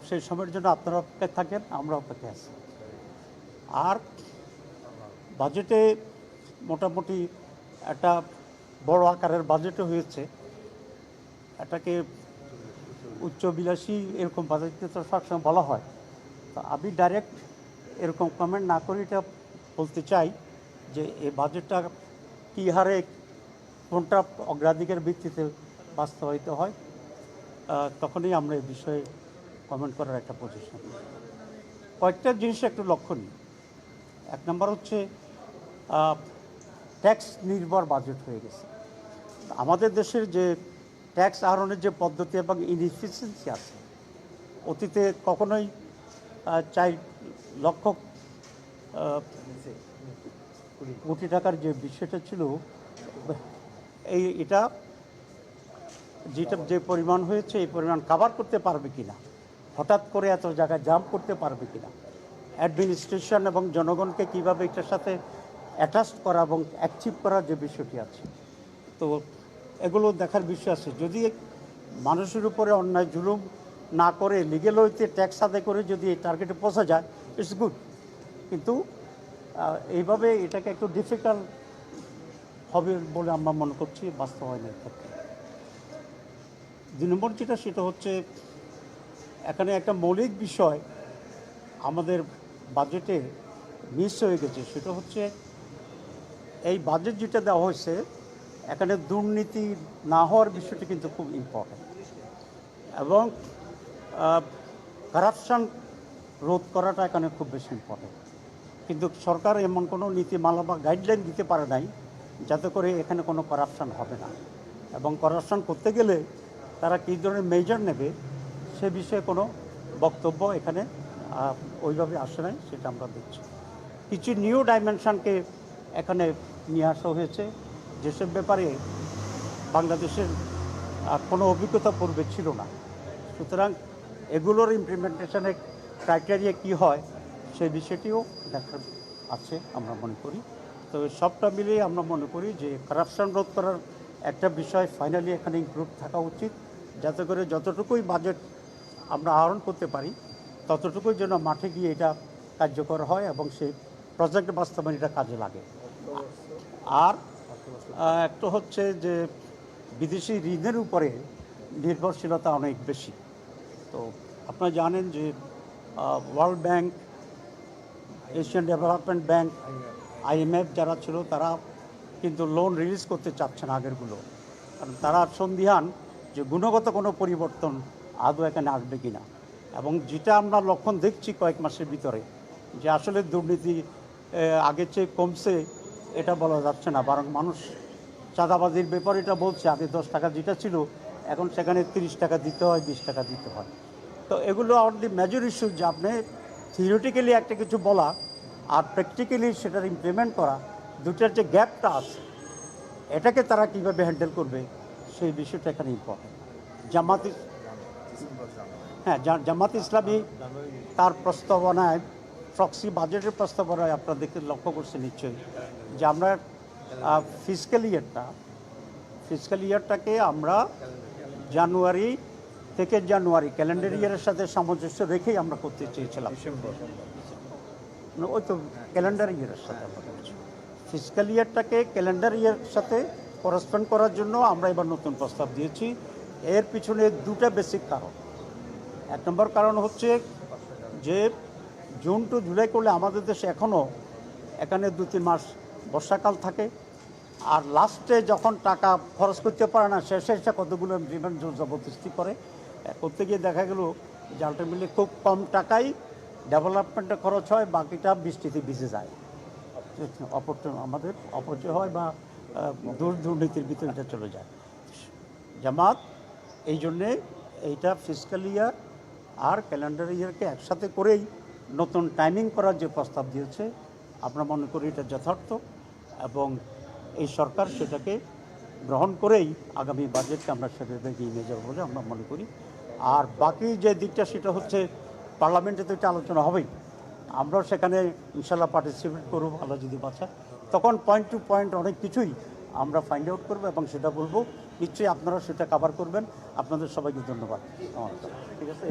সেই সময়ের জন্য আপনারা অপেক্ষায় থাকেন, আমরা অপেক্ষায় আছি। আর বাজেটে মোটামুটি একটা বড় আকারের বাজেটও হয়েছে। এটাকে উচ্চবিলাসী এরকম বাজেটকে তো সবসময় বলা হয়। তো আমি ডাইরেক্ট এরকম কমেন্ট না করে এটা বলতে চাই যে এই বাজেটটা কী হারে কোনটা অগ্রাধিকার ভিত্তিতে বাস্তবায়িত হয়, তখনই আমরা এই বিষয়ে কমেন্ট করার একটা পজিশন। কয়েকটা জিনিস একটু লক্ষণীয়। এক নম্বর হচ্ছে ট্যাক্স নির্ভর বাজেট হয়ে গেছে। আমাদের দেশের যে ট্যাক্স আহরণের যে পদ্ধতি এবং ইনএফিসিয়েন্সি আছে, অতীতে কখনোই 4 লক্ষ কোটি টাকার যে বিষয়টা ছিল, এটা যে পরিমাণ হয়েছে এই পরিমাণ কাভার করতে পারবে কিনা, হঠাৎ করে এত জায়গায় জাম্প করতে পারবে কিনা, অ্যাডমিনিস্ট্রেশন এবং জনগণকে কীভাবে এটার সাথে অ্যাটাচ করা এবং অ্যাচিভ করার যে বিষয়টি আছে, তো এগুলো দেখার বিষয় আছে। যদি মানুষের উপরে অন্যায় জুলুম না করে লিগেল ওয়েতে ট্যাক্স আদায় করে যদি এই টার্গেটে পৌঁছা যায়, ইটস গুড। কিন্তু এইভাবে এটাকে একটু ডিফিকাল্ট হবে বলে আমরা মনে করছি বাস্তবায়নের ক্ষেত্রে। 2 নম্বর যেটা, সেটা হচ্ছে এখানে একটা মৌলিক বিষয় আমাদের বাজেটে মিস হয়ে গেছে। সেটা হচ্ছে এই বাজেট যেটা দেওয়া হয়েছে, এখানে দুর্নীতি না হওয়ার বিষয়টি কিন্তু খুব ইম্পর্ট্যান্ট, এবং কারাপশান রোধ করাটা এখানে খুব বেশি ইম্পর্ট্যান্ট। কিন্তু সরকার এমন কোনো নীতিমালা বা গাইডলাইন দিতে পারে নাই যাতে করে এখানে কোনো করাপশান হবে না, এবং করাপশান করতে গেলে তারা কী ধরনের মেজার নেবে সে বিষয়ে কোনো বক্তব্য এখানে ওইভাবে আসে নাই, সেটা আমরা দেখছি। কিছু নিউ ডাইমেনশনকে এখানে নিয়ে আসা হয়েছে, যেসব ব্যাপারে বাংলাদেশের কোনো অভিজ্ঞতা পূর্বে ছিল না। সুতরাং এগুলোর ইমপ্লিমেন্টেশনের ক্রাইটেরিয়া কী হয় সেই বিষয়টিও দেখার আছে আমরা মনে করি। তো সবটা মিলিয়ে আমরা মনে করি যে কারাপশান রোধ করার একটা বিষয় ফাইনালি এখানে ইনক্লুড থাকা উচিত, যাতে করে যতটুকুই বাজেট আমরা আহরণ করতে পারি ততটুকুই যেন মাঠে গিয়ে এটা কার্যকর হয় এবং সেই প্রজেক্ট বাস্তবায়ন এটা কাজে লাগে। আর একটা হচ্ছে যে বিদেশি ঋণের উপরে নির্ভরশীলতা অনেক বেশি। তো আপনারা জানেন যে world bank, Asian development bank, IMF যারা ছিল তারা কিন্তু লোন রিলিজ করতে চাচ্ছে না আগেরগুলো, কারণ তারা সন্দিহান যে গুণগত কোনো পরিবর্তন আদৌ এখানে আসবে কি না। এবং যেটা আমরা লক্ষণ দেখছি কয়েক মাসের ভিতরে, যে আসলে দুর্নীতি আগের চেয়ে কমছে এটা বলা যাচ্ছে না, বরং মানুষ চাঁদাবাজির ব্যাপারে এটা বলছে আগে 10 টাকা যেটা ছিল এখন সেখানে 30 টাকা দিতে হয়, 20 টাকা দিতে হয়। তো এগুলো আর দি মেজর ইস্যু, যে আপনি থিওরিটিক্যালি একটা কিছু বলা আর প্র্যাকটিক্যালি সেটার ইমপ্লিমেন্ট করা, দুটার যে গ্যাপটা আছে এটাকে তারা কীভাবে হ্যান্ডেল করবে সেই বিষয়টা এখানে ইম্পর্টেন্ট। জামাত ইসলামী তার প্রস্তাবনায়, প্রক্সি বাজেটের প্রস্তাবনায় আপনারা দেখতে লক্ষ্য করছে নিশ্চয়ই, যে আমরা ফিসক্যাল ইয়ারটাকে আমরা জানুয়ারি থেকে ক্যালেন্ডার ইয়ারের সাথে সামঞ্জস্য রেখেই আমরা করতে চেয়েছিলাম। ওই তো ক্যালেন্ডার ইয়ারের সাথে আমরা করছি, ফিসক্যাল ইয়ারটাকে ক্যালেন্ডার ইয়ারের সাথে করসপন্ড করার জন্য আমরা এবার নতুন প্রস্তাব দিয়েছি। এর পিছনে 2টা বেসিক কারণ। 1 নম্বর কারণ হচ্ছে যে জুন টু জুলাই করলে আমাদের দেশে এখনও এখানে 2-3 মাস বর্ষাকাল থাকে, আর লাস্টে যখন টাকা খরচ করতে পারে না শেষে এসে কতগুলো এমপ্লিমেন্ট জবরদস্তি করতে গিয়ে দেখা গেল যে আলটিমেটলি খুব কম টাকায় ডেভেলপমেন্টে খরচ হয়, বাকিটা বৃষ্টিতে ভিজে যায়, আমাদের অপচয় হয় বা দুর্নীতির ভিতরে এটা চলে যায়। জামাত এই জন্যে এইটা ফিসক্যাল ইয়ার আর ক্যালেন্ডার ইয়ারকে একসাথে করেই নতুন টাইমিং করার যে প্রস্তাব দিয়েছে, আমরা মনে করি এটা যথার্থ, এবং এই সরকার সেটাকে গ্রহণ করেই আগামী বাজেটকে আমরা সেভাবে এগিয়ে নিয়ে যাবো বলে আমরা মনে করি। আর বাকি যে দিকটা সেটা হচ্ছে পার্লামেন্টে তো এটা আলোচনা হবেই, আমরাও সেখানে ইনশাল্লাহ পার্টিসিপেট করব, আল্লাহ যদি বাঁচায়। তখন পয়েন্ট টু পয়েন্ট অনেক কিছুই আমরা ফাইন্ড আউট করবো এবং সেটা বলবো নিশ্চয়ই আপনারা সেটা কভার করবেন। আপনাদের সবাইকে ধন্যবাদ। ঠিক আছে।